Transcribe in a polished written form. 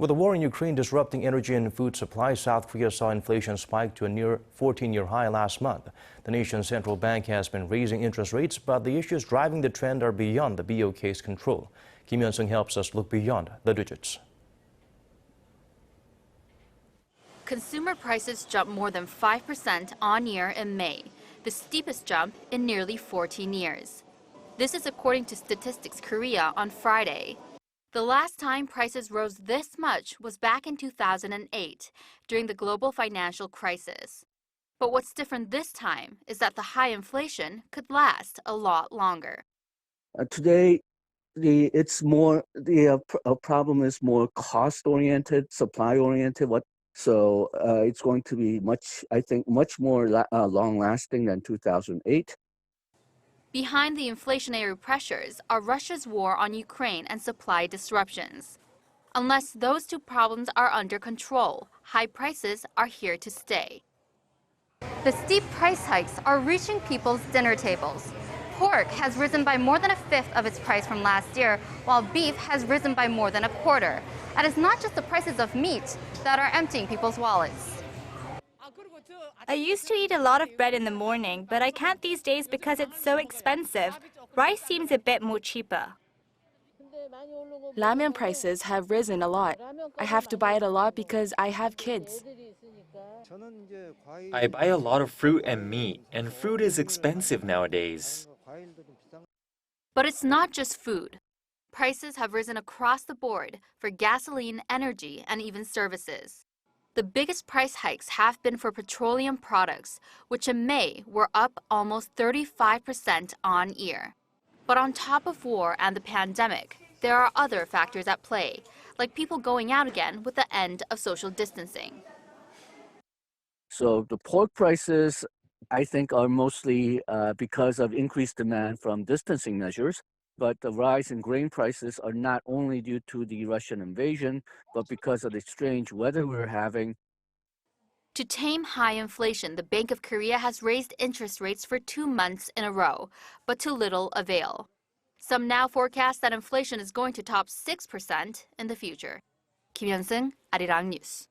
With the war in Ukraine disrupting energy and food supply, South Korea saw inflation spike to a near 14-year high last month. The nation's central bank has been raising interest rates, but the issues driving the trend are beyond the BOK's control. Kim Yeon-seung helps us look beyond the digits. Consumer prices jumped more than 5% on year in May, the steepest jump in nearly 14 years. This is according to Statistics Korea on Friday. The last time prices rose this much was back in 2008, during the global financial crisis. But what's different this time is that the high inflation could last a lot longer. Today, the problem is more cost-oriented, supply-oriented. So it's going to be much more long-lasting than 2008. Behind the inflationary pressures are Russia's war on Ukraine and supply disruptions. Unless those two problems are under control, high prices are here to stay. The steep price hikes are reaching people's dinner tables. Pork has risen by more than a fifth of its price from last year, while beef has risen by more than a quarter. And it's not just the prices of meat that are emptying people's wallets. I used to eat a lot of bread in the morning, but I can't these days because it's so expensive. Rice seems a bit more cheaper. Ramen prices have risen a lot. I have to buy it a lot because I have kids. I buy a lot of fruit and meat, and fruit is expensive nowadays. But it's not just food. Prices have risen across the board for gasoline, energy, and even services. The biggest price hikes have been for petroleum products, which in May were up almost 35% on year. But on top of war and the pandemic, there are other factors at play, like people going out again with the end of social distancing. So the pork prices, I think, are mostly because of increased demand from distancing measures. But the rise in grain prices are not only due to the Russian invasion, but because of the strange weather we're having. To tame high inflation, the Bank of Korea has raised interest rates for 2 months in a row, but to little avail. Some now forecast that inflation is going to top 6% in the future. Kim Yeon-seung, Arirang News.